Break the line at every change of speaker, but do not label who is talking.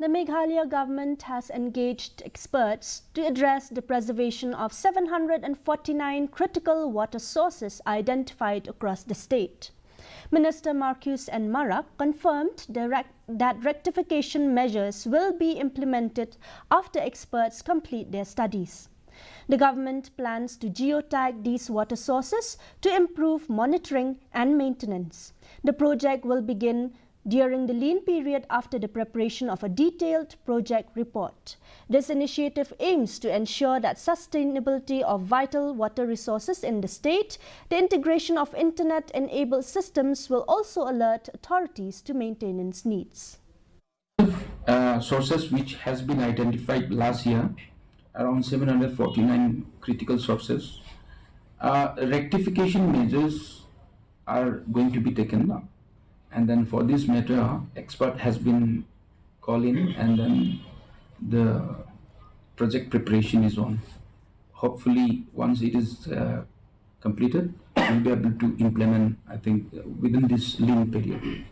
The Meghalaya government has engaged experts to address the preservation of 749 critical water sources identified across the state. Minister Marcus N. Marak confirmed that rectification measures will be implemented after experts complete their studies. The government plans to geotag these water sources to improve monitoring and maintenance. The project will begin during the lean period after the preparation of a detailed project report. This initiative aims to ensure that sustainability of vital water resources in the state. The integration of internet-enabled systems will also alert authorities to maintenance needs.
Sources which has been identified last year, around 749 critical sources. Rectification measures are going to be taken now. And then for this matter, expert has been called in, and then the project preparation is on. Hopefully, once it is completed, we'll be able to implement, I think, within this lean period.